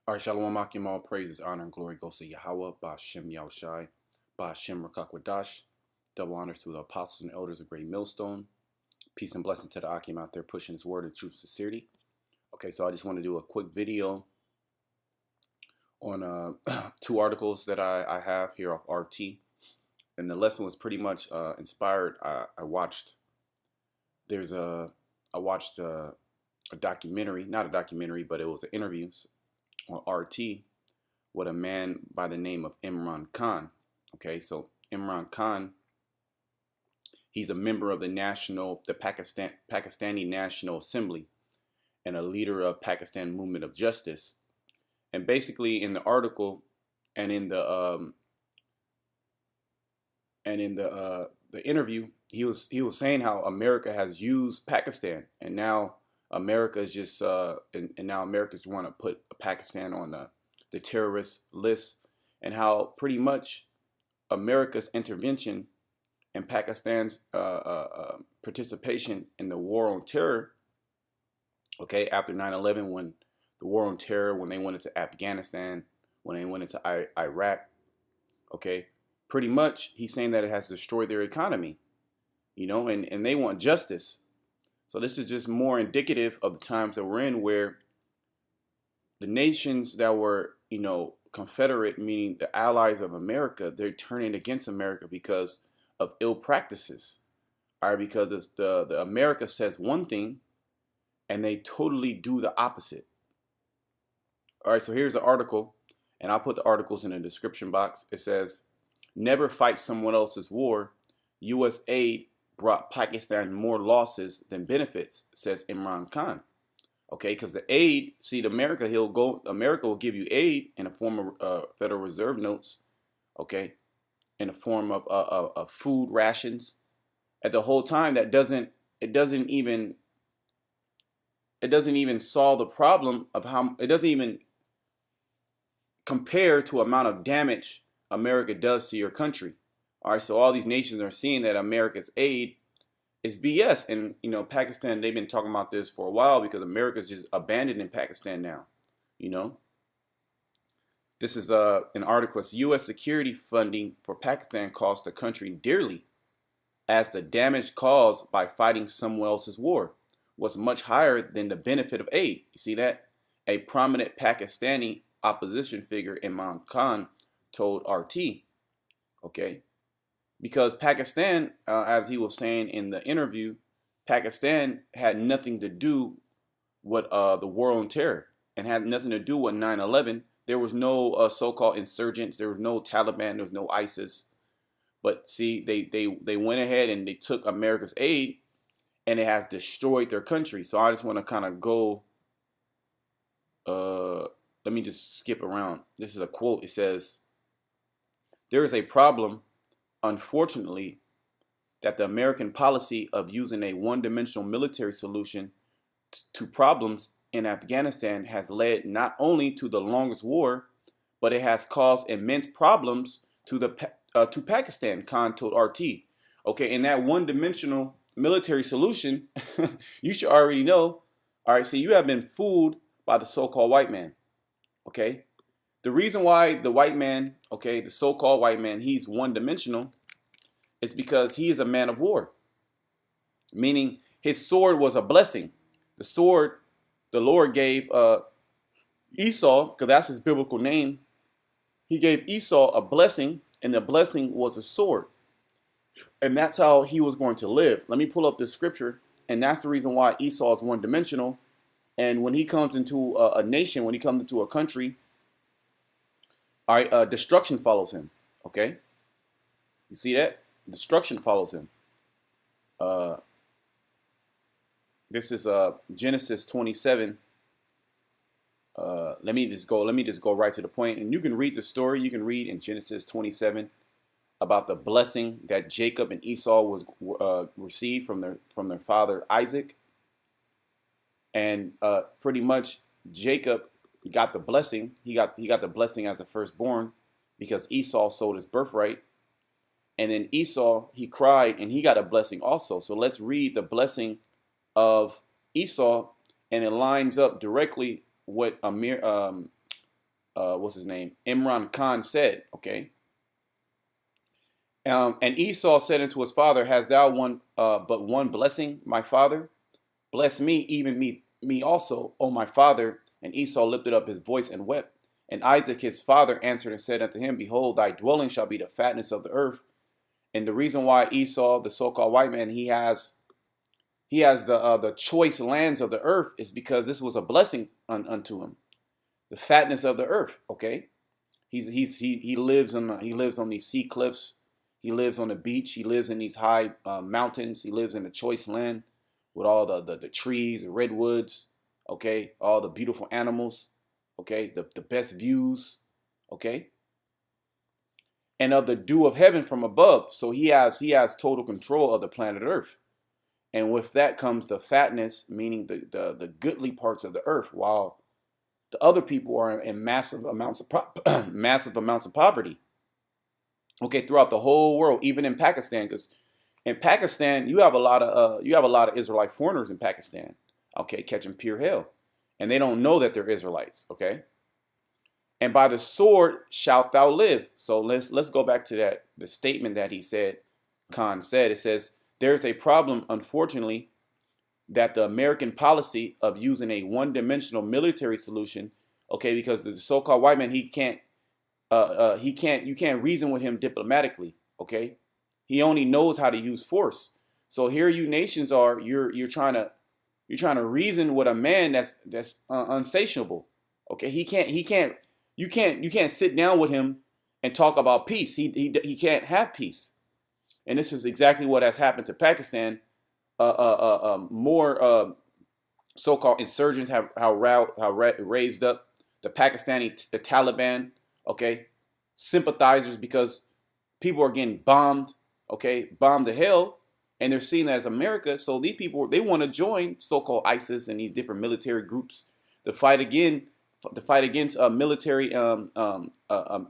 All right, Shalom Akim, all praises, honor, and glory goes to Yahweh, Ba'Shem Yahushai, Ba'Shem Rakakwadash. Double honors to the apostles and elders of Great Millstone. Peace and blessing to the Akim out there pushing his word in truth and sincerity. Okay, so I just want to do a quick video on two articles that I have here off RT. And the lesson was pretty much inspired. I watched a documentary, not a documentary, but it was an interview on RT with a man by the name of Imran Khan. Okay, so Imran Khan, he's a member of the Pakistani National Assembly and a leader of Pakistan Movement of Justice. And basically, in the article and in the interview, he was saying how America has used Pakistan, and now America is just now America's want to put Pakistan on the terrorist list, and how pretty much America's intervention and Pakistan's participation in the war on terror, okay, after 9/11, when the war on terror, when they went into Afghanistan, when they went into Iraq, okay, pretty much he's saying that it has destroyed their economy, you know, and they want justice. So this is just more indicative of the times that we're in, where the nations that were, you know, Confederate, meaning the allies of America, they're turning against America because of ill practices. All right, because the America says one thing and they totally do the opposite. All right, so here's an article, and I'll put the articles in the description box. It says, "Never fight someone else's war. U.S. aid brought Pakistan more losses than benefits," says Imran Khan. Okay, because the aid, see, America will give you aid in the form of Federal Reserve notes, okay, in the form of food rations. At the whole time, it doesn't even solve the problem of how, it doesn't even compare to amount of damage America does to your country. All right, so all these nations are seeing that America's aid is BS. And, you know, Pakistan, they've been talking about this for a while because America's just abandoning Pakistan now, you know. This is an article. It's U.S. security funding for Pakistan cost the country dearly, as the damage caused by fighting someone else's war was much higher than the benefit of aid. You see that? A prominent Pakistani opposition figure, Imran Khan, told RT. Okay. Because Pakistan, as he was saying in the interview, Pakistan had nothing to do with the war on terror, and had nothing to do with 9/11. There was no so-called insurgents. There was no Taliban. There was no ISIS. But see, they went ahead and they took America's aid, and it has destroyed their country. So I just want to kind of go, let me just skip around. This is a quote. It says, "There is a problem, unfortunately, that the American policy of using a one-dimensional military solution to problems in Afghanistan has led not only to the longest war, but it has caused immense problems to Pakistan," Khan told RT. Okay, in that one-dimensional military solution, you should already know. All right, so you have been fooled by the so-called white man. Okay, the reason why the white man, okay, the so-called white man, he's one-dimensional, is because he is a man of war. Meaning his sword was a blessing. The sword the Lord gave Esau, because that's his biblical name. He gave Esau a blessing, and the blessing was a sword. And that's how he was going to live. Let me pull up this scripture, and that's the reason why Esau is one-dimensional. And when he comes into a nation, when he comes into a country, all right, destruction follows him. Okay, you see that? Destruction follows him. This is Genesis 27. Let me just go right to the point, and you can read the story. You can read in Genesis 27 about the blessing that Jacob and Esau was received from their father Isaac, and pretty much Jacob got the blessing. He got the blessing as a firstborn because Esau sold his birthright, and then Esau, he cried and he got a blessing also. So let's read the blessing of Esau, and it lines up directly with what's his name, Imran Khan said, okay. And Esau said unto his father, "Has thou one but one blessing, my father? Bless me, even me also, O my father." And Esau lifted up his voice and wept. And Isaac his father answered and said unto him, "Behold, thy dwelling shall be the fatness of the earth." And the reason why Esau, the so-called white man, he has the choice lands of the earth is because this was a blessing unto him, the fatness of the earth. Okay, he lives on these sea cliffs, he lives on the beach, he lives in these high mountains, he lives in the choice land with all the trees, the redwoods, okay, all the beautiful animals, okay, the best views, okay, and of the dew of heaven from above. So he has total control of the planet Earth. And with that comes the fatness, meaning the goodly parts of the earth, while the other people are in massive amounts of massive amounts of poverty. Okay, throughout the whole world, even in Pakistan, because in Pakistan you have a lot of Israelite foreigners in Pakistan. Okay, catching pure hell, and they don't know that they're Israelites. Okay, and by the sword shalt thou live. So let's go back to the statement that he said. Khan said, it says there's a problem, unfortunately, that the American policy of using a one-dimensional military solution, okay, because the so-called white man, you can't reason with him diplomatically, okay? He only knows how to use force. So here you nations are, you're trying to reason with a man that's unsatiable, okay? You can't sit down with him and talk about peace. He can't have peace, and this is exactly what has happened to Pakistan. More so-called insurgents have raised up, the Taliban, okay, sympathizers, because people are getting bombed, okay, bombed to hell, and they're seeing that as America. So these people, they want to join so-called ISIS and these different military groups to fight against military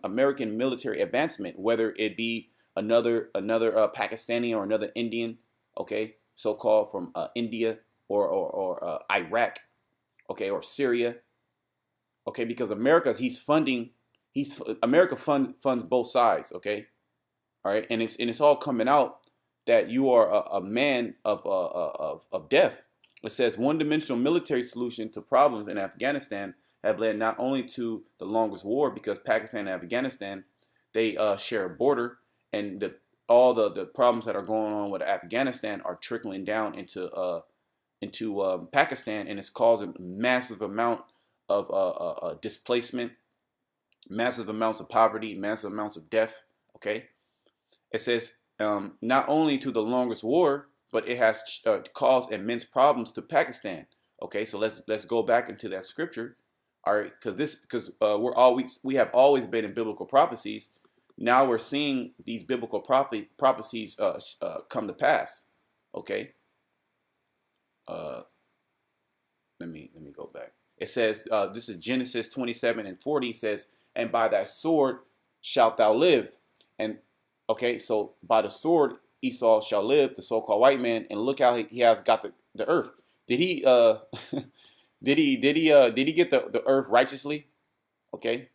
American military advancement, whether it be another Pakistani or another Indian, okay, so-called from India or Iraq, okay, or Syria, okay, because America funds both sides, okay, all right, and it's all coming out that you are a man of death. It says one-dimensional military solution to problems in Afghanistan have led not only to the longest war, because Pakistan and Afghanistan, they share a border, and all the problems that are going on with Afghanistan are trickling down into Pakistan, and it's causing massive amount of displacement, massive amounts of poverty, massive amounts of death. Okay, it says not only to the longest war, but it has caused immense problems to Pakistan. Okay, so let's go back into that scripture. All right, because we have always been in biblical prophecies. Now we're seeing these biblical prophecies come to pass. Okay, let me go back. It says this is Genesis 27:40. It says, "And by thy sword shalt thou live." And okay, so by the sword Esau shall live, the so-called white man, and look how he has got the earth. Did he did he get the earth righteously? Okay.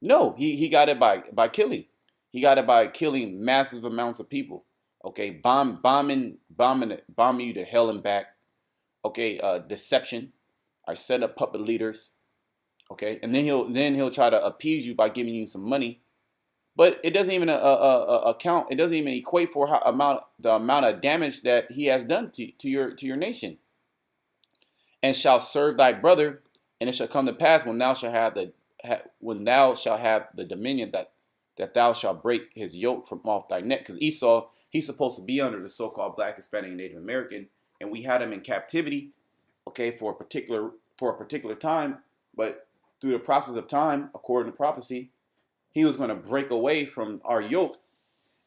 No, he got it by killing. He got it by killing massive amounts of people. Okay, bombing you to hell and back. Okay, deception. I set up puppet leaders. Okay, and then he'll try to appease you by giving you some money, but it doesn't even account. It doesn't even equate for the amount of damage that he has done to your nation. And shall serve thy brother, and it shall come to pass when thou shalt have the dominion that thou shalt break his yoke from off thy neck. Because Esau, he's supposed to be under the so-called Black, Hispanic, and Native American, and we had him in captivity, okay, for a particular time. But through the process of time, according to prophecy, he was going to break away from our yoke,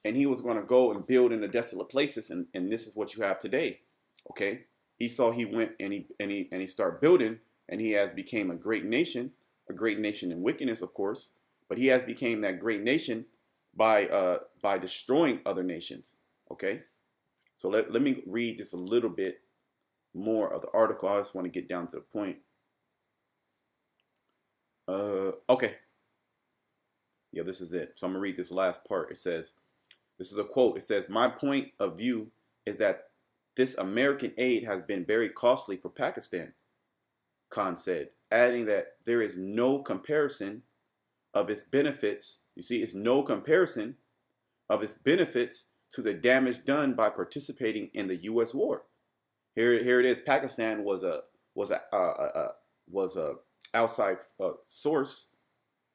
and he was going to go and build in the desolate places, and this is what you have today, okay. Esau, he went and he started building, and he has became a great nation in wickedness, of course, but he has became that great nation by destroying other nations. Okay, so let me read just a little bit more of the article. I just want to get down to the point. Okay. Yeah, this is it. So I'm gonna read this last part. It says, this is a quote. It says, "My point of view is that this American aid has been very costly for Pakistan," Khan said, adding that there is no comparison of its benefits. You see, it's no comparison of its benefits to the damage done by participating in the U.S. war. Here it is. Pakistan was a outside source,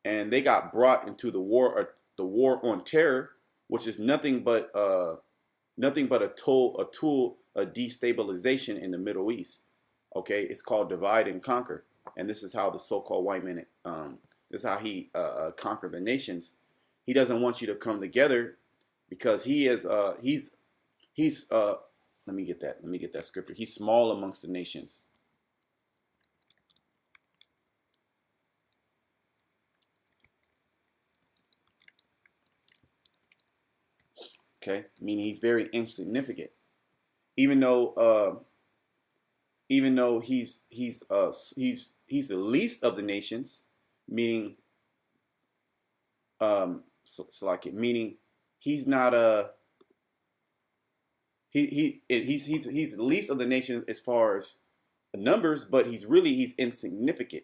and they got brought into the war on terror, which is nothing but a tool of destabilization in the Middle East. Okay, it's called divide and conquer, and this is how the so-called white man, this is how he conquered the nations. He doesn't want you to come together because he's let me get that scripture. He's small amongst the nations. Okay, meaning he's very insignificant, even though he's the least of the nations, meaning so like it, meaning he's not he's the least of the nations as far as numbers, but he's insignificant.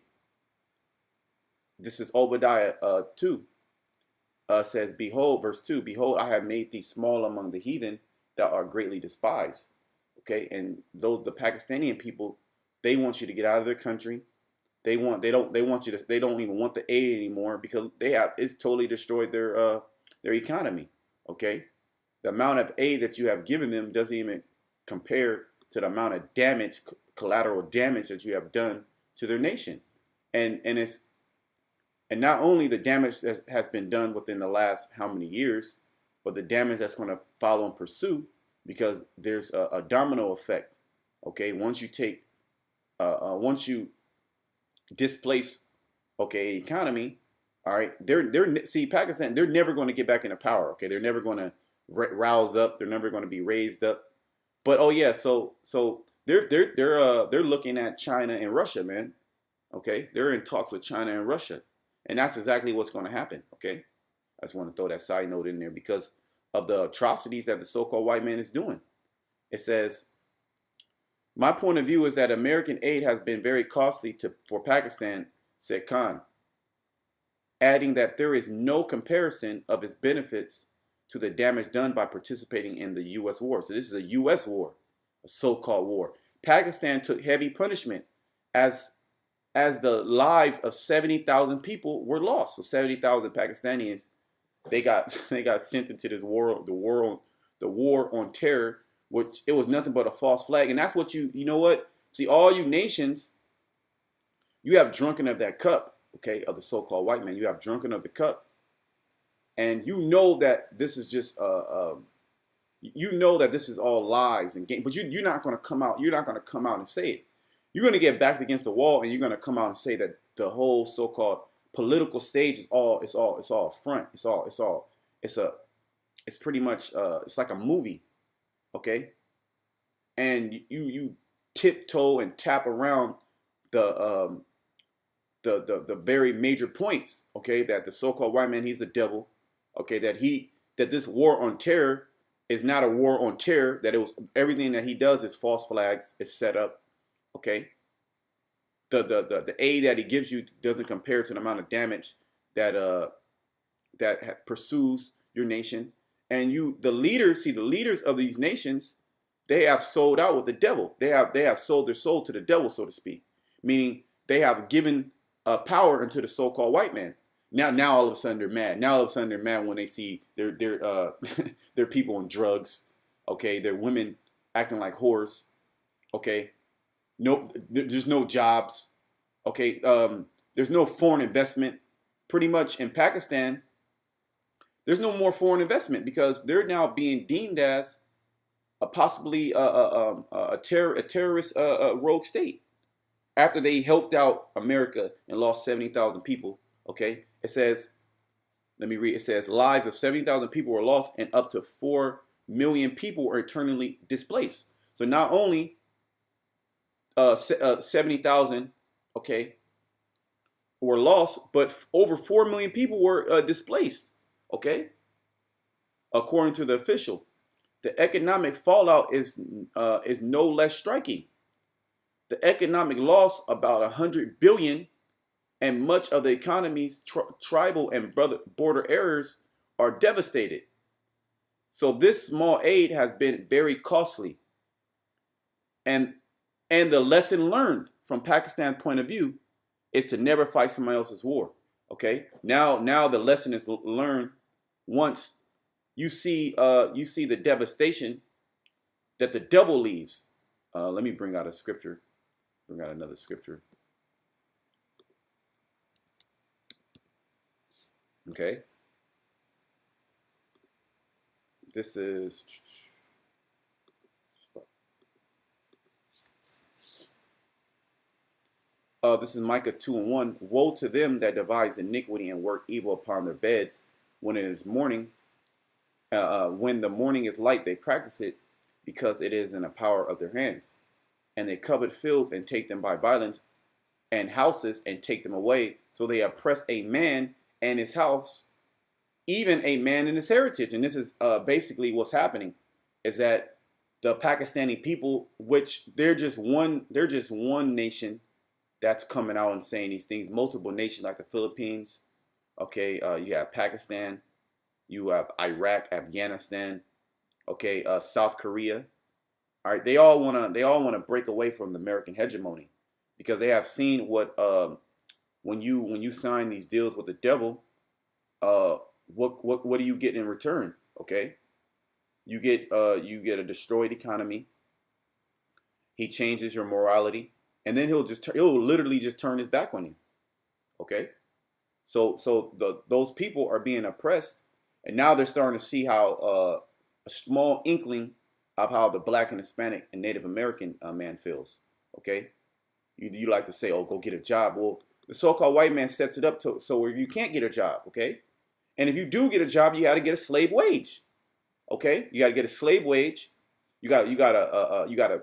This is Obadiah 2. Says, "Behold," verse 2, "Behold, I have made thee small among the heathen that are greatly despised." Okay, and though the Pakistani people, they want you to get out of their country. They want you to, they don't even want the aid anymore because it's totally destroyed their economy. Okay, the amount of aid that you have given them doesn't even compare to the amount of damage, collateral damage that you have done to their nation, and not only the damage that has been done within the last how many years, but the damage that's going to follow and pursue, because there's a domino effect. Okay, once you displace, okay, economy, all right, see Pakistan, they're never going to get back into power. Okay, they're never going to rouse up. They're never going to be raised up. But oh yeah, so they're looking at China and Russia, man. Okay, they're in talks with China and Russia. And that's exactly what's going to happen, okay? I just want to throw that side note in there because of the atrocities that the so-called white man is doing. It says, "My point of view is that American aid has been very costly for Pakistan," said Khan, adding that there is no comparison of its benefits to the damage done by participating in the U.S. war. So this is a U.S. war, a so-called war. Pakistan took heavy punishment as the lives of 70,000 people were lost. So 70,000 Pakistanis, they got sent into this war, the war on terror, which it was nothing but a false flag. And that's what you know what? See, all you nations, you have drunken of that cup, okay, of the so-called white man. You have drunken of the cup. And you know that this is just you know that this is all lies and game, but you're not going to come out. You're not going to come out and say it. You're going to get backed against the wall, and you're going to come out and say that the whole so-called political stage is all a front. It's pretty much it's like a movie, okay? And you tiptoe and tap around the very major points, okay? That the so-called white man, he's the devil, okay? That this war on terror is not a war on terror. That it was everything that he does is false flags, is set up. Okay, the aid that he gives you doesn't compare to the amount of damage that pursues your nation. And the leaders of these nations, they have sold out with the devil. They have sold their soul to the devil, so to speak. Meaning they have given power unto the so-called white man. Now all of a sudden they're mad. Now all of a sudden they're mad when they see their their people on drugs. Okay, their women acting like whores. Okay. Nope, there's no jobs. Okay, there's no foreign investment. Pretty much in Pakistan, there's no more foreign investment because they're now being deemed as possibly a terrorist rogue state. After they helped out America and lost 70,000 people, okay, it says, let me read. It says lives of 70,000 people were lost and up to 4 million people were internally displaced. So not only 70,000, okay, were lost, but over 4 million people were displaced. Okay, according to the official, the economic fallout is no less striking. The economic loss, about 100 billion, and much of the economy's tribal and border areas are devastated. So this small aid has been very costly, and the lesson learned from Pakistan's point of view is to never fight somebody else's war. Okay, now the lesson is learned. Once you see the devastation that the devil leaves. Let me bring out a scripture. Bring out another scripture. Okay. This is this is Micah 2:1. Woe to them that devise iniquity and work evil upon their beds when it is morning. When the morning is light, they practice it because it is in the power of their hands. And they covet fields and take them by violence, and houses and take them away. So they oppress a man and his house, even a man and his heritage. And this is basically what's happening, is that the Pakistani people, which they're just one nation that's coming out and saying these things. Multiple nations like the Philippines. Okay, you have Pakistan, you have Iraq, Afghanistan, okay, South Korea. All right, they all wanna break away from the American hegemony because they have seen what when you sign these deals with the devil, what do you get in return? Okay, you get a destroyed economy. He changes your morality, and then he'll literally just turn his back on you. Okay, so those people are being oppressed, and now they're starting to see how a small inkling of how the black and Hispanic and Native American man feels. Okay, you like to say, oh, go get a job. Well, the so-called white man sets it up so where you can't get a job. Okay, and if you do get a job, you got to get a slave wage. Okay, you got to get a slave wage. You got to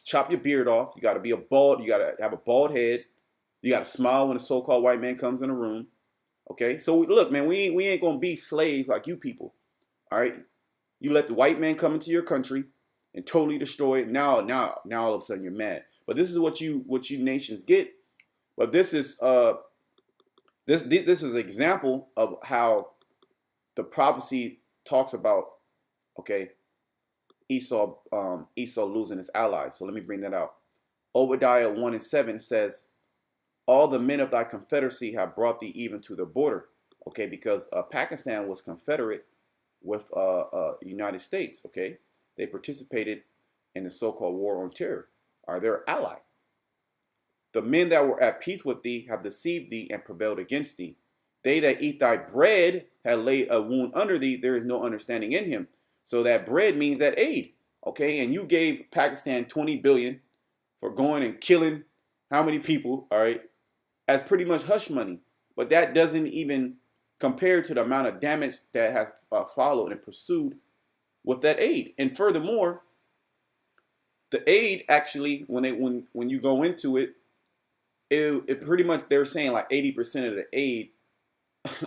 chop your beard off. You got to be you got to have a bald head. You got to smile when a so-called white man comes in the room. Okay, so look, man, we ain't gonna be slaves like you people. All right, you let the white man come into your country and totally destroy it. Now all of a sudden you're mad. But this is what you nations get. But this is this is an example of how the prophecy talks about, okay, Esau losing his allies. So let me bring that out. Obadiah 1:7 says, all the men of thy confederacy have brought thee even to the border. Okay, because Pakistan was confederate with United States. Okay, they participated in the so-called war on terror. Are their ally? The men that were at peace with thee have deceived thee and prevailed against thee. They that eat thy bread have laid a wound under thee. There is no understanding in him. So that bread means that aid. Okay, and you gave Pakistan 20 billion for going and killing how many people? All right, as pretty much hush money. But that doesn't even compare to the amount of damage that has followed and pursued with that aid. And furthermore, the aid actually, when you go into it, it pretty much, they're saying like 80% of the aid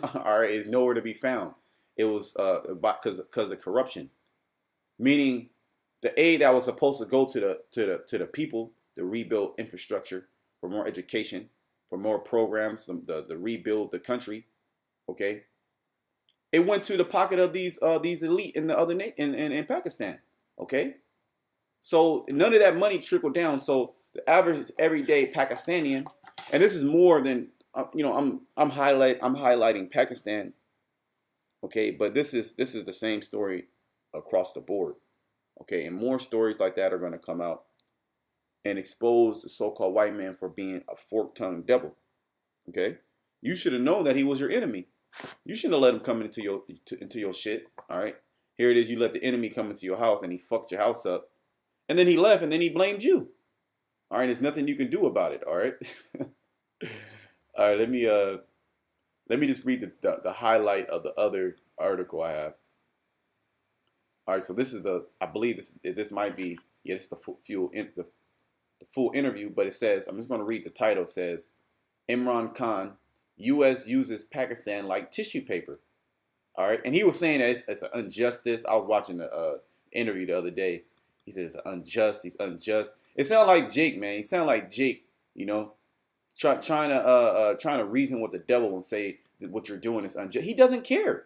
all right, is nowhere to be found. It was because of corruption, meaning the aid that was supposed to go to the people to rebuild infrastructure, for more education, for more programs, the rebuild the country. Okay, it went to the pocket of these elite in the other in Pakistan. Okay, so none of that money trickled down. So the average everyday Pakistani, and this is more than I'm highlighting Pakistan. Okay, but this is the same story across the board. Okay, and more stories like that are going to come out and expose the so-called white man for being a fork-tongued devil. Okay, you should have known that he was your enemy. You shouldn't have let him come into your shit. All right, here it is. You let the enemy come into your house and he fucked your house up, and then he left and then he blamed you. All right, there's nothing you can do about it. All right. All right, let me just read the highlight of the other article I have. All right, so this is I believe this might be, yeah, this is the full interview, but it says, I'm just going to read the title. It says, Imran Khan, U.S. uses Pakistan like tissue paper. All right, and he was saying that it's an injustice. I was watching the interview the other day. He said it's unjust. He's unjust. It sounded like Jake, man. He sounded like Jake, you know, trying to reason with the devil and say that what you're doing is unjust. He doesn't care.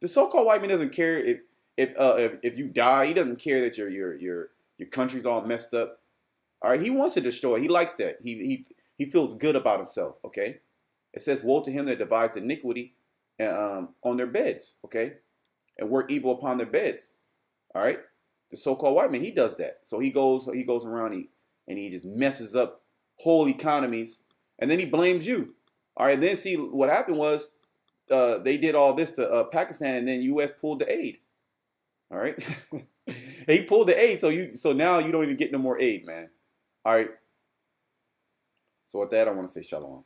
The so-called white man doesn't care if you die. He doesn't care that your country's all messed up. All right, he wants to destroy. He likes that. He feels good about himself. Okay, it says, "Woe to him that divides iniquity on their beds." Okay, and work evil upon their beds. All right, the so-called white man, he does that. So he goes around and he just messes up whole economies, and then he blames you. All right, then see what happened was they did all this to Pakistan, and then U.S. pulled the aid. All right, he pulled the aid, so now you don't even get no more aid, man. All right. So with that, I want to say shalom.